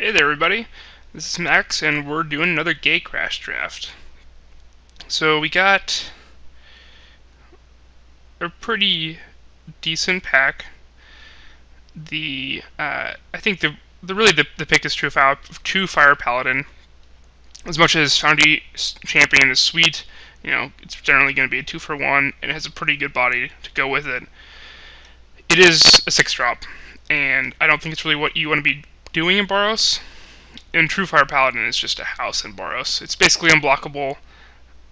Hey there, everybody. This is Max, and we're doing another Gatecrash draft. So we got a pretty decent pack. I think the pick is True Fire Paladin. As much as Foundry Champion is sweet, it's generally going to be a 2-for-1, and it has a pretty good body to go with it. It is a 6-drop, and I don't think it's really what you want to be doing in Boros. And True Fire Paladin is just a house in Boros. It's basically unblockable.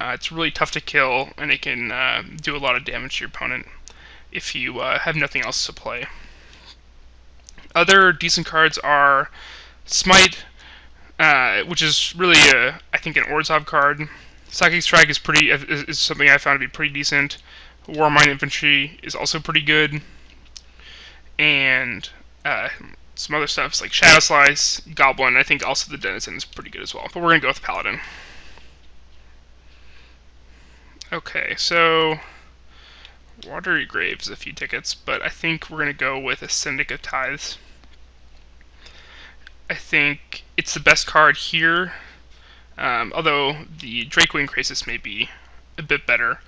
It's really tough to kill, and it can do a lot of damage to your opponent if you have nothing else to play. Other decent cards are Smite, which is really, I think, an Orzhov card. Psychic Strike is something I found to be pretty decent. Warmind Infantry is also pretty good. And some other stuff like Shadow Slice, Goblin. I think also the Denizen is pretty good as well. But we're going to go with Paladin. Okay, so Watery Graves, a few tickets, but I think we're going to go with a Syndic of Tithes. I think it's the best card here, although the Drakewing Crisis may be a bit better.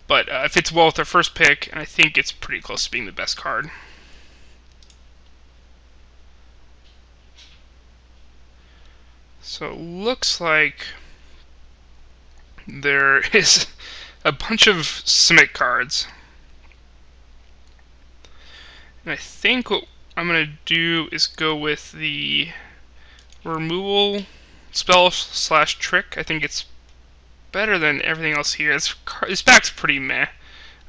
But it fits well with our first pick, and I think it's pretty close to being the best card. So it looks like there is a bunch of Simic cards. And I think what I'm going to do is go with the removal spell / trick. I think it's better than everything else here. This pack's pretty meh. I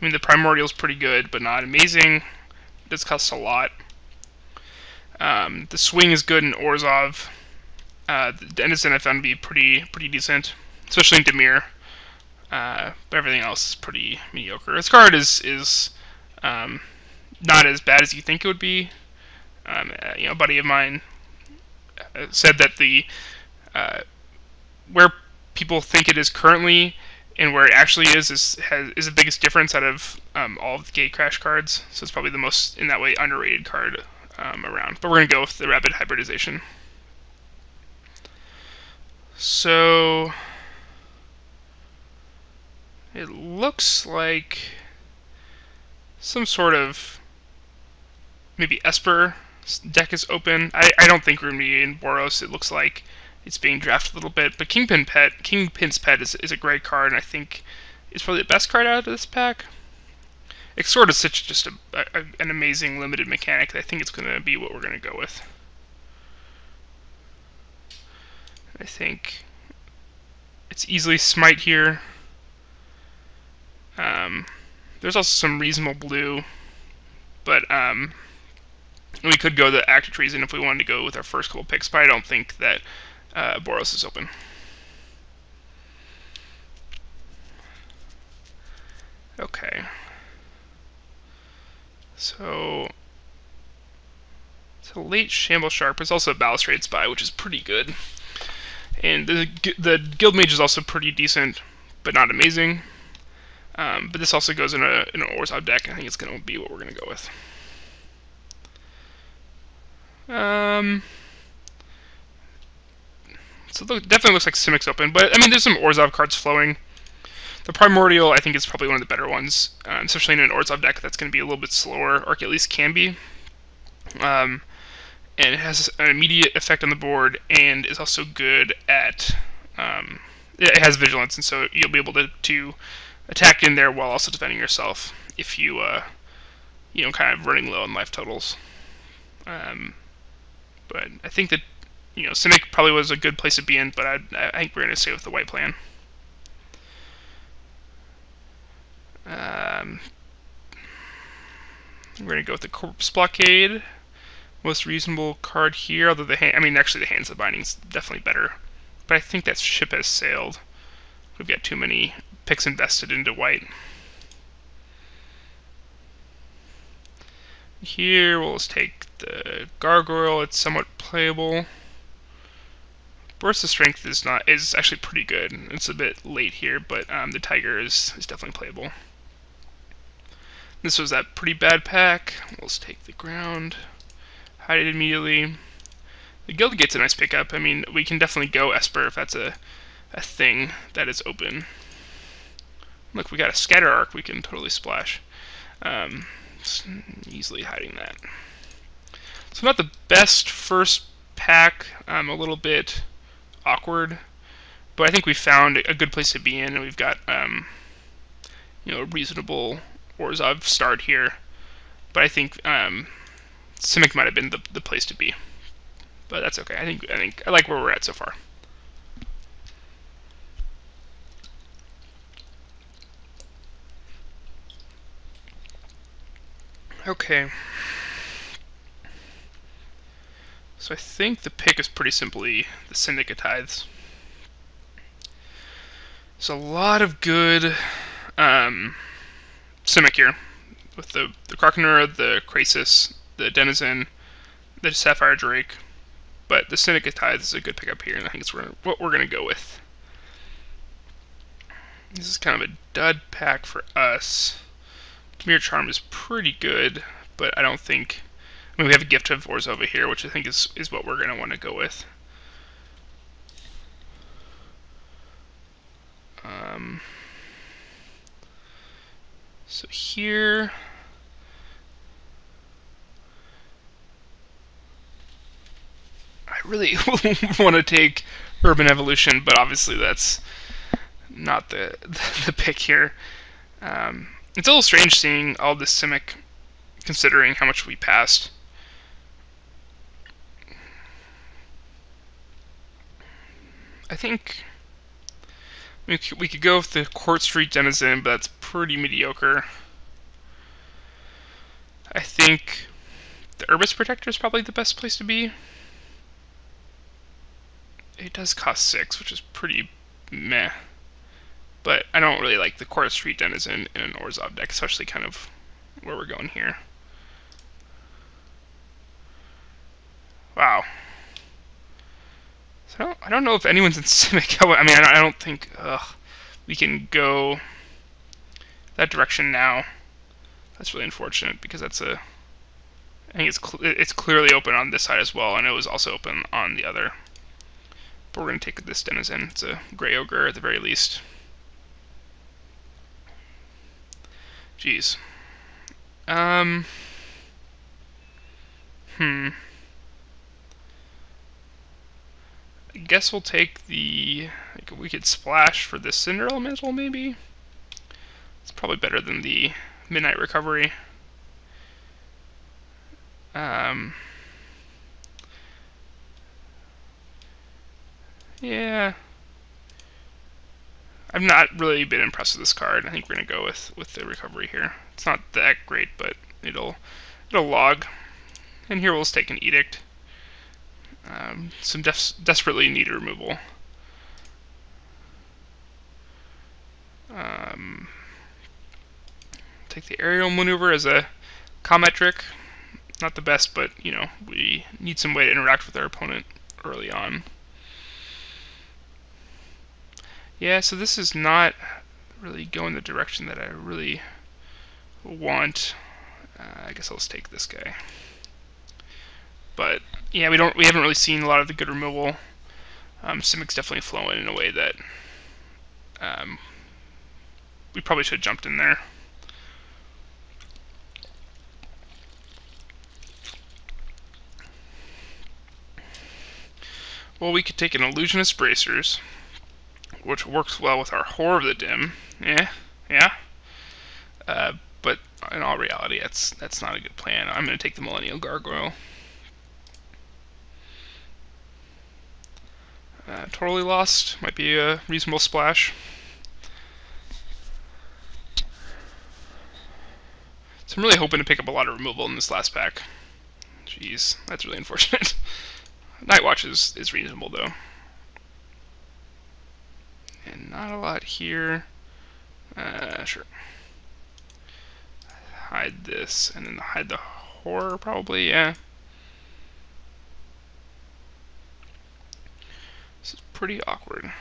mean, the Primordial's pretty good, but not amazing. It does cost a lot. The swing is good in Orzhov. The Denizen I found to be pretty decent, especially in Dimir. But everything else is pretty mediocre. This card is not as bad as you think it would be. A buddy of mine said that the where people think it is currently and where it actually is the biggest difference out of all of the Gatecrash cards. So it's probably the most, in that way, underrated card around. But we're going to go with the Rapid Hybridization. So it looks like some sort of maybe Esper deck is open. I don't think we're going to be in Boros. It looks like it's being drafted a little bit. But Kingpin's Pet is a great card, and I think it's probably the best card out of this pack. Exort is such just an amazing limited mechanic that I think it's going to be what we're going to go with. I think it's easily Smite here. There's also some reasonable blue, but we could go the Act of Treason if we wanted to go with our first couple picks, but I don't think that Boros is open. Okay. So it's a late Shamble Sharp. It's also a Balustrade Spy, which is pretty good. And the Guild Mage is also pretty decent, but not amazing. But this also goes in an Orzhov deck. I think it's going to be what we're going to go with. So it definitely looks like Simic's open, but I mean, there's some Orzhov cards flowing. The Primordial, I think, is probably one of the better ones, especially in an Orzhov deck that's going to be a little bit slower, or at least can be. And it has an immediate effect on the board, and is also good at. It has Vigilance, and so you'll be able to attack in there while also defending yourself if you, kind of running low on life totals. But I think that, Simic probably was a good place to be in, but I think we're going to stay with the white plan. We're going to go with the Corpse Blockade. Most reasonable card here, although the Hands of Binding is definitely better. But I think that ship has sailed. We've got too many picks invested into white. Here, we'll just take the Gargoyle. It's somewhat playable. Burst of Strength is actually pretty good. It's a bit late here, but the Tiger is definitely playable. This was that pretty bad pack. We'll just take the ground. Hide it immediately. The Guildgate's a nice pickup. I mean, we can definitely go Esper if that's a thing that is open. Look, we got a Scatter Arc we can totally splash. Easily hiding that. So not the best first pack, a little bit awkward, but I think we found a good place to be in, and we've got a reasonable Orzhov start here. But I think Simic might have been the place to be, but that's okay. I think I like where we're at so far. Okay. So I think the pick is pretty simply the Syndicate Tithes. There's a lot of good Simic here, with the Krakenura, the Krasis, the Denizen, the Sapphire Drake, but the Syndicate Tithes is a good pickup here, and I think it's what we're going to go with. This is kind of a dud pack for us. Demir Charm is pretty good, but I don't think... I mean, we have a Gift of Orzhova here, which I think is what we're going to want to go with. So here... I really want to take Urban Evolution, but obviously that's not the pick here. It's a little strange seeing all this Simic, considering how much we passed. I think we could go with the Court Street Denizen, but that's pretty mediocre. I think the Urbis Protector is probably the best place to be. It does cost 6, which is pretty meh. But I don't really like the Court Street Denizen in an Orzhov deck, especially kind of where we're going here. Wow. So I don't know if anyone's in Simic. I mean, I don't think we can go that direction now. That's really unfortunate, because that's I think it's clearly open on this side as well, and it was also open on the other. But we're going to take this Denizen. It's a Grey Ogre at the very least. Jeez. I guess we'll take the... we could splash for the Cinder Elemental, maybe? It's probably better than the Midnight Recovery. Yeah. I've not really been impressed with this card. I think we're going to go with the Recovery here. It's not that great, but it'll log. And here we'll stake an Edict. Some desperately needed removal. Take the Aerial Maneuver as a combat trick. Not the best, but, we need some way to interact with our opponent early on. Yeah, so this is not really going the direction that I really want. I guess I'll just take this guy. But yeah, we haven't really seen a lot of the good removal. Simic's definitely flowing in a way that we probably should have jumped in there. Well, we could take an Illusionist Bracers, which works well with our Horror of the Dim. Yeah. But in all reality, that's not a good plan. I'm going to take the Millennial Gargoyle. Totally Lost might be a reasonable splash. So I'm really hoping to pick up a lot of removal in this last pack. Jeez, that's really unfortunate. Nightwatch is reasonable, though. And not a lot here. Sure. Hide this, and then hide the Horror, probably, yeah. This is pretty awkward.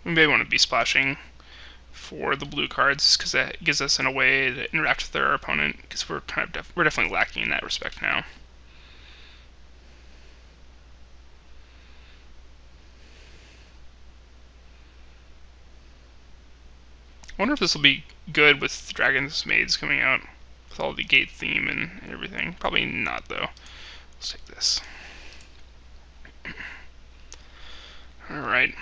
We may want to be splashing for the blue cards, because that gives us a way to interact with our opponent, because we're we're definitely lacking in that respect now. I wonder if this will be good with Dragon's Maids coming out, with all the gate theme and everything. Probably not, though. Let's take this. Alright.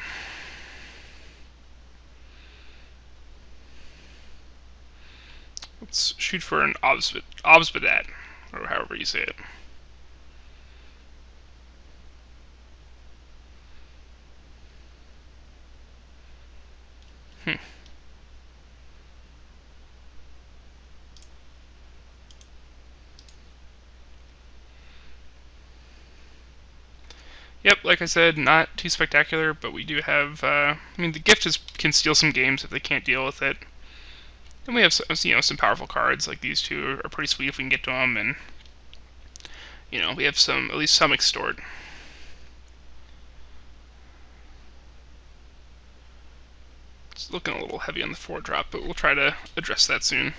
Let's shoot for an obspadat, or however you say it. Yep, like I said, not too spectacular, but we do have. I mean, the gift can steal some games if they can't deal with it. And we have some powerful cards like these two are pretty sweet if we can get to them, and we have at least some extort. It's looking a little heavy on the 4-drop, but we'll try to address that soon.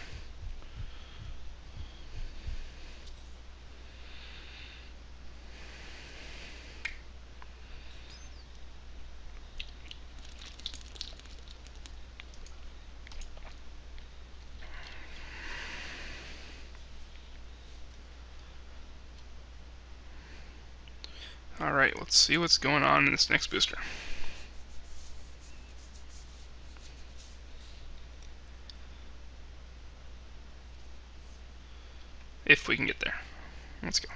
Alright, let's see what's going on in this next booster. If we can get there. Let's go.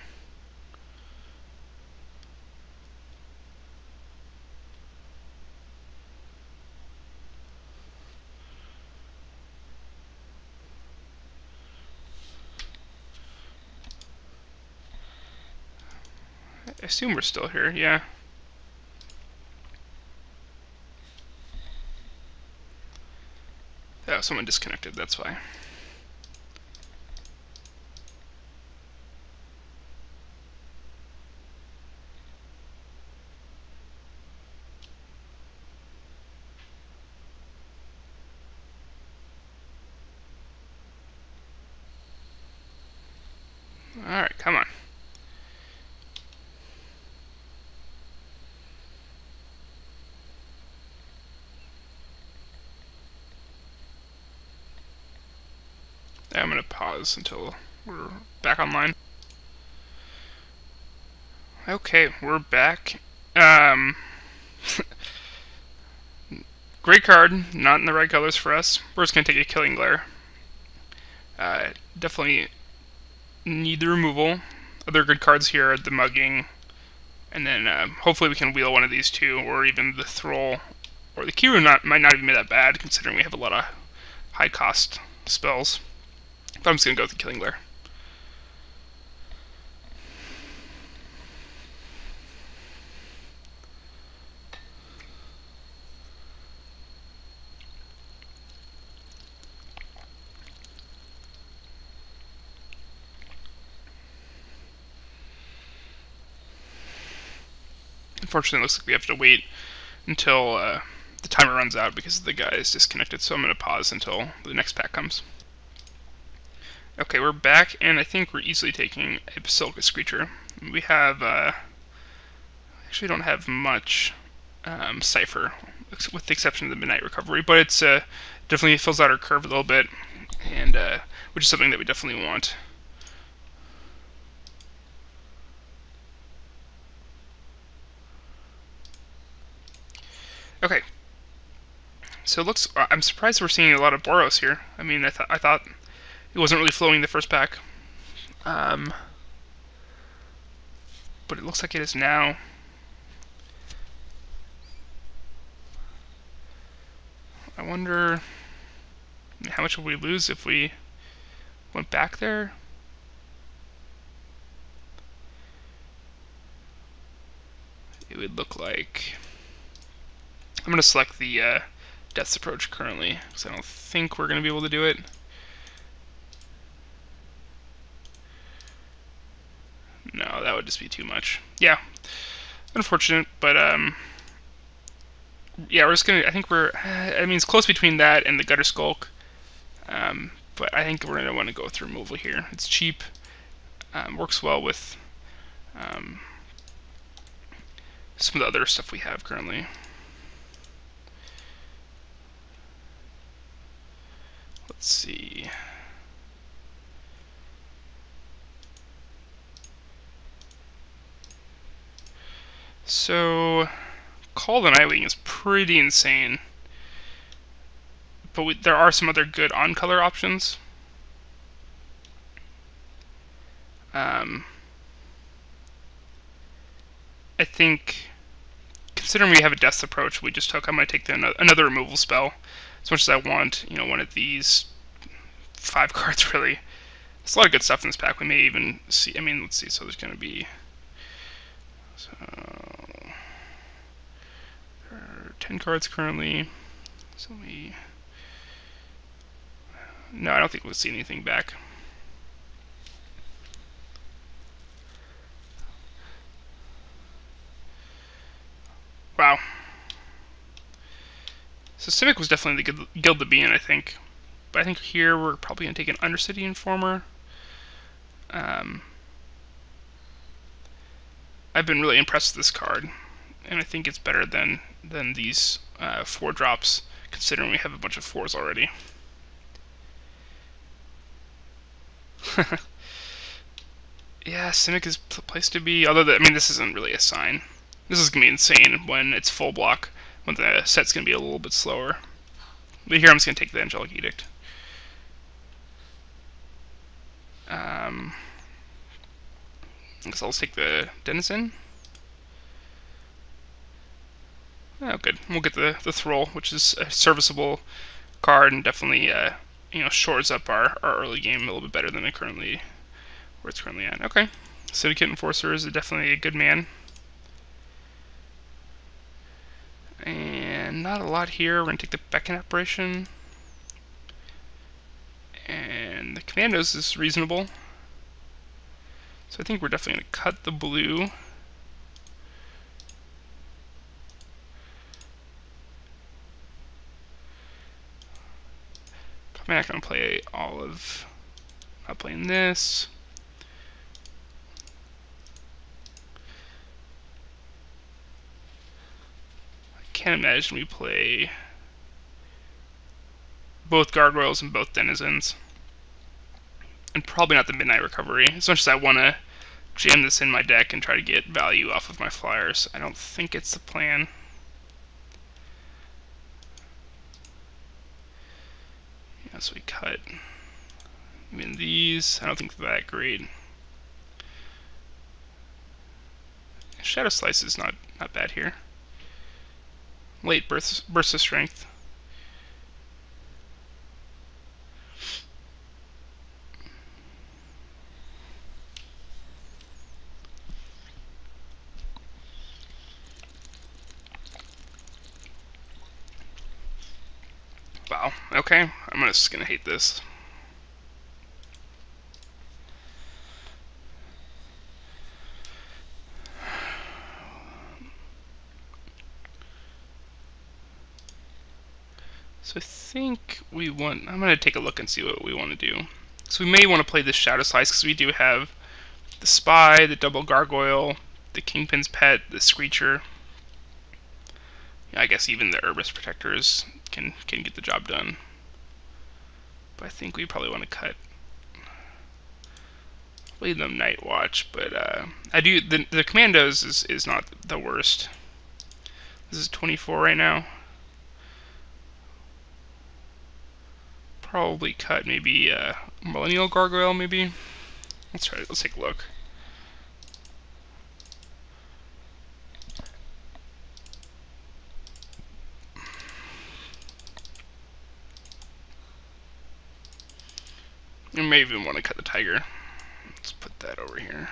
I assume we're still here, yeah. Oh, someone disconnected, that's why. Alright, come on. I'm going to pause until we're back online. Okay, we're back. Great card, not in the right colors for us. We're just going to take a Killing Glare. Definitely need the removal. Other good cards here are the Mugging, and then hopefully we can wheel one of these two, or even the Thrall, or the Kiru might not even be that bad, considering we have a lot of high cost spells. But I'm just going to go with the Killing Glare. Unfortunately, it looks like we have to wait until the timer runs out because the guy is disconnected, so I'm going to pause until the next pack comes. Okay, we're back, and I think we're easily taking a Basilica Screecher. We have, actually don't have much Cypher, with the exception of the Midnight Recovery, but it's definitely fills out our curve a little bit, and which is something that we definitely want. Okay, so it looks. I'm surprised we're seeing a lot of Boros here. I mean, I thought it wasn't really flowing the first pack, but it looks like it is now. I wonder how much would we lose if we went back there. It would look like. I'm going to select the Death's Approach currently, because I don't think we're going to be able to do it. No, that would just be too much. Yeah, unfortunate, but yeah, we're just gonna. I think we're. I mean, it's close between that and the Gutter Skulk. But I think we're gonna want to go with removal here. It's cheap. Works well with um, some of the other stuff we have currently. Let's see. So, Call the Nightwing is pretty insane, but there are some other good on-color options. Um, I think, considering we have a Death's Approach we just took, I'm going to take another removal spell. As much as I want, one of these 5 cards, really. There's a lot of good stuff in this pack. We may even see, I mean, let's see, so there's going to be, so, there are 10 cards currently, so no, I don't think we'll see anything back. Wow. So Simic was definitely the guild to be in, I think. But I think here we're probably going to take an Undercity Informer. I've been really impressed with this card, and I think it's better than these 4 drops, considering we have a bunch of 4s already. Yeah, Simic is the place to be, although, I mean, this isn't really a sign. This is going to be insane when it's full block, when the set's going to be a little bit slower. But here I'm just going to take the Angelic Edict. I guess I'll take the Denizen. Oh, good. We'll get the Thrall, which is a serviceable card and definitely shores up our early game a little bit better than where it's currently at. Okay. Syndicate Enforcer is definitely a good man. And not a lot here. We're going to take the Beacon Apparition. And the Commandos is reasonable. So I think we're definitely going to cut the blue. Probably not going to play Olive. Not playing this. I can't imagine we play both Gargoyles and both Denizens. And probably not the Midnight Recovery. As much as I want to jam this in my deck and try to get value off of my flyers, I don't think it's the plan. Yeah, so we cut. Even these, I don't think they're that great. Shadow Slice is not bad here. Late burst of Strength. Wow, okay, I'm just gonna hate this. So I think I'm gonna take a look and see what we want to do. So we may want to play this Shadow Slice because we do have the Spy, the Double Gargoyle, the Kingpin's Pet, the Screecher. I guess even the Herbis Protectors can get the job done. But I think we probably want to cut. Play them Night Watch, but I do the Commandos is not the worst. This is 24 right now. Probably cut maybe Millennial Gargoyle maybe. Let's try it. Let's take a look. You may even want to cut the Tiger. Let's put that over here.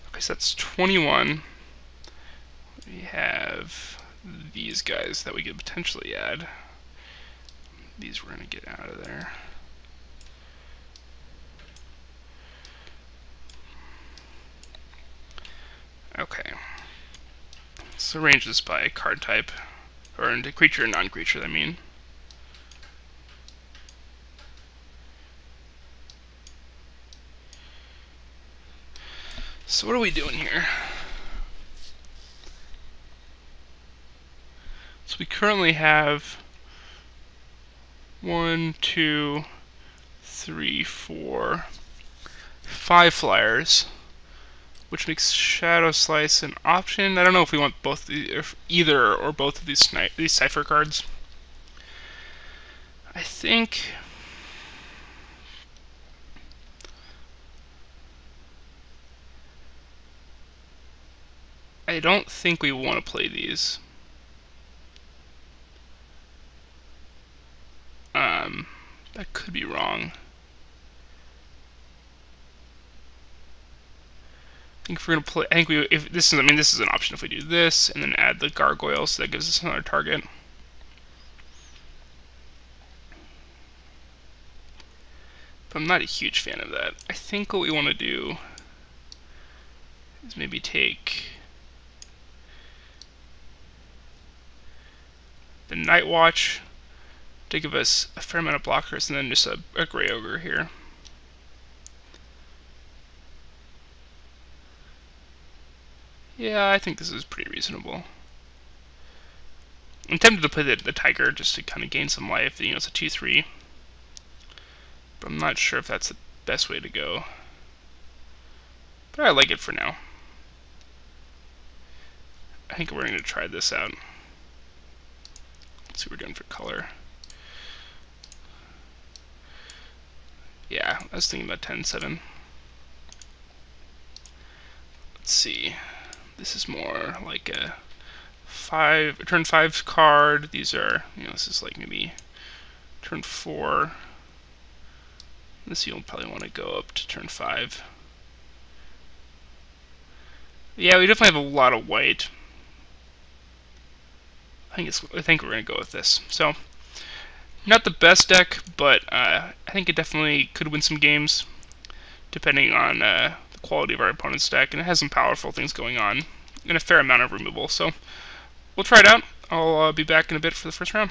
Okay, so that's 21. have these guys that we could potentially add. These we're going to get out of there. Okay. So arrange this by card type, or into creature and non-creature, I mean. So what are we doing here? So we currently have 1, 2, 3, 4, 5 flyers, which makes Shadow Slice an option. I don't know if we want both either or both of these cipher cards. I think I don't think we want to play these. That could be wrong. I think if we're gonna play, I think if this is, I mean, this is an option if we do this and then add the gargoyle, so that gives us another target. But I'm not a huge fan of that. I think what we want to do is maybe take the Night Watch to give us a fair amount of blockers, and then just a Grey Ogre here. Yeah, I think this is pretty reasonable. I'm tempted to play the Tiger just to kind of gain some life. You know, it's a 2/3. But I'm not sure if that's the best way to go. But I like it for now. I think we're going to try this out. Let's see what we're doing for color. Yeah, I was thinking about 10-7. Let's see. This is more like a turn 5 card. These are, you know, this is like maybe turn 4. This you'll probably want to go up to turn 5. Yeah, we definitely have a lot of white. I think we're gonna go with this. So, not the best deck, but I think it definitely could win some games, depending on the quality of our opponent's deck, and it has some powerful things going on, and a fair amount of removal. So, we'll try it out. I'll be back in a bit for the first round.